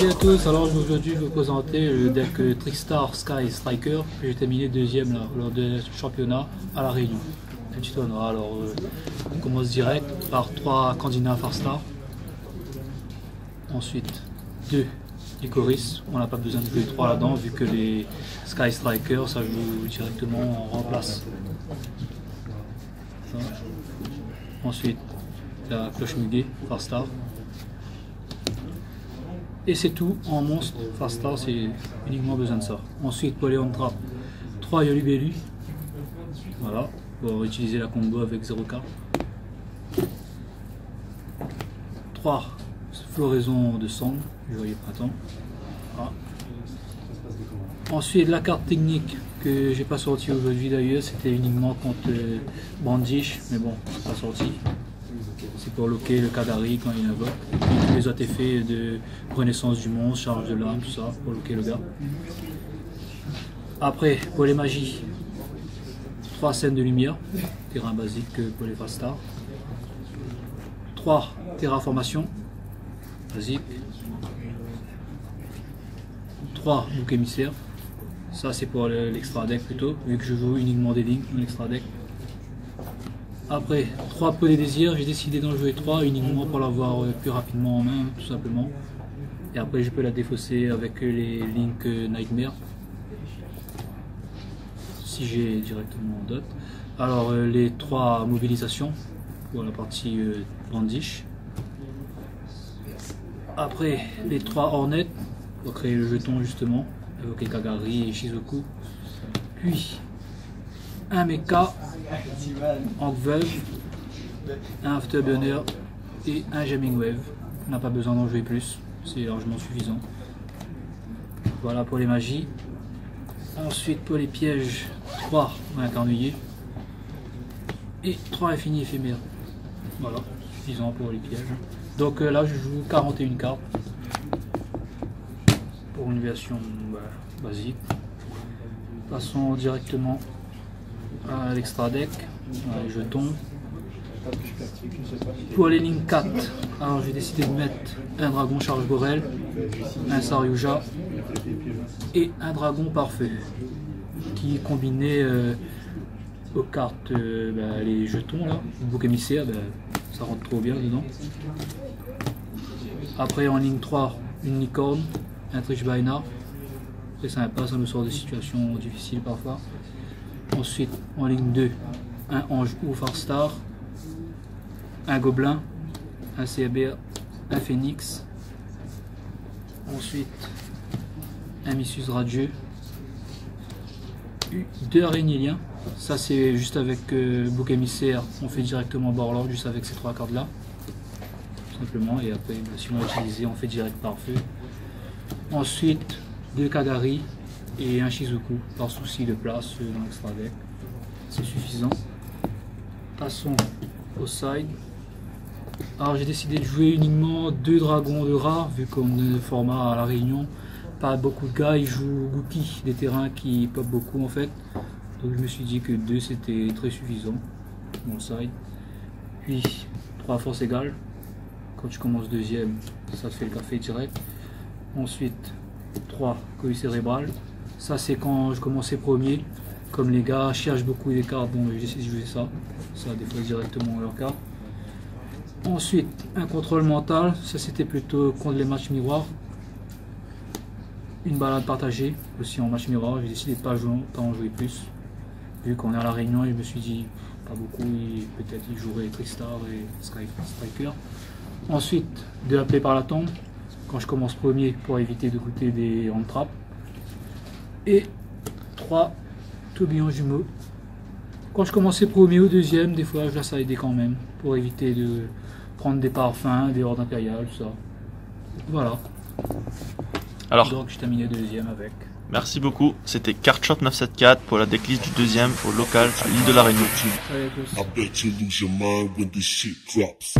Merci à tous, alors aujourd'hui je vais vous présenter le deck Trickstar Sky Striker que j'ai terminé deuxième là, lors du championnat à La Réunion. Un petit tournoi, alors on commence direct par 3 candidats Farstar. Ensuite 2 Icoris, on n'a pas besoin de jouer 3 là-dedans vu que les Sky Striker ça joue directement en remplace. Ensuite la cloche muguet Farstar. Et c'est tout en monstre Farstar, c'est uniquement besoin de ça. Ensuite pour les on trap, 3 Yolubelu. Voilà, pour utiliser la combo avec 0K. 3 floraison de sang, joyeux printemps. Voilà. Ensuite la carte technique que j'ai pas sorti aujourd'hui d'ailleurs, c'était uniquement contre Brandish, mais bon, c'est pas sorti. C'est pour loquer le Kadari quand il invoque. Et puis tous les autres effets de renaissance du monstre, charge de l'âme, tout ça, pour loquer le gars. Après, pour les magies, 3 scènes de lumière, terrain basique pour les Farstar. 3 terraformations, basique. 3 boucs émissaires. Ça c'est pour l'extra deck plutôt, vu que je joue uniquement des lignes dans l'extra deck. Après, 3 pots des désirs, j'ai décidé d'en jouer 3 uniquement pour l'avoir plus rapidement en main, tout simplement. Et après, je peux la défausser avec les Link Nightmare, si j'ai directement dot. Alors, les 3 mobilisations pour la partie Brandish. Après, les 3 Hornets pour créer le jeton justement, évoquer Kagari et Shizoku. Puis, un mecha en veuve, un afterburner et un jamming wave. On n'a pas besoin d'en jouer plus, c'est largement suffisant. Voilà pour les magies. Ensuite pour les pièges, 3 incarnouillés et 3 infinis éphémères. Voilà, suffisant pour les pièges. Donc là je joue 41 cartes pour une version basique. Passons directement à l'extra deck, les jetons. Pour les lignes 4, alors j'ai décidé de mettre un dragon charge Borel, un Saryuja et un dragon parfait qui est combiné aux cartes, les jetons là, le bouc émissaire, ça rentre trop bien dedans. Après en ligne 3, une licorne, un Trish Baina, c'est sympa, ça me sort de situations difficiles parfois. Ensuite, en ligne 2, un ange ou Farstar, un gobelin, un CBR, un phénix. Ensuite, un Missus radieux, 2 araignéliens. Ça, c'est juste avec bouc émissaire, on fait directement Borlord, juste avec ces 3 cartes là. Tout simplement, et après, si on l'a utilisé, on fait direct par feu. Ensuite, 2 Kagari et un Shizuku par souci de place dans l'extra deck, c'est suffisant. Passons au side. Alors j'ai décidé de jouer uniquement 2 dragons de rare, vu qu'on est format à La Réunion, pas beaucoup de gars ils jouent Gookie, des terrains qui pop beaucoup en fait, donc je me suis dit que 2 c'était très suffisant dans le side. Puis 3 forces égales, quand tu commences deuxième ça te fait le café direct. Ensuite 3 colis cérébral. Ça c'est quand je commençais premier, comme les gars cherchent beaucoup les cartes, bon j'ai décidé de jouer ça défausse directement leur carte. Ensuite un contrôle mental, ça c'était plutôt contre les matchs miroirs. Une balade partagée, aussi en match miroir, j'ai décidé de pas en jouer plus, vu qu'on est à La Réunion et je me suis dit pas beaucoup, peut-être ils joueraient Trickstar et Sky Striker. Ensuite 2 appelés par la tombe, quand je commence premier pour éviter de goûter des hand traps. Et 3 tourbillons jumeaux. Quand je commençais premier ou deuxième, des fois je la sidais quand même, pour éviter de prendre des parfums, des hordes impériales, tout ça. Voilà. Alors, donc je terminais deuxième avec. merci beaucoup, c'était Cardshot 974 pour la decklist du deuxième au local à l'île de La Réunion. Salut à tous. I bet you lose your mind when this shit drops.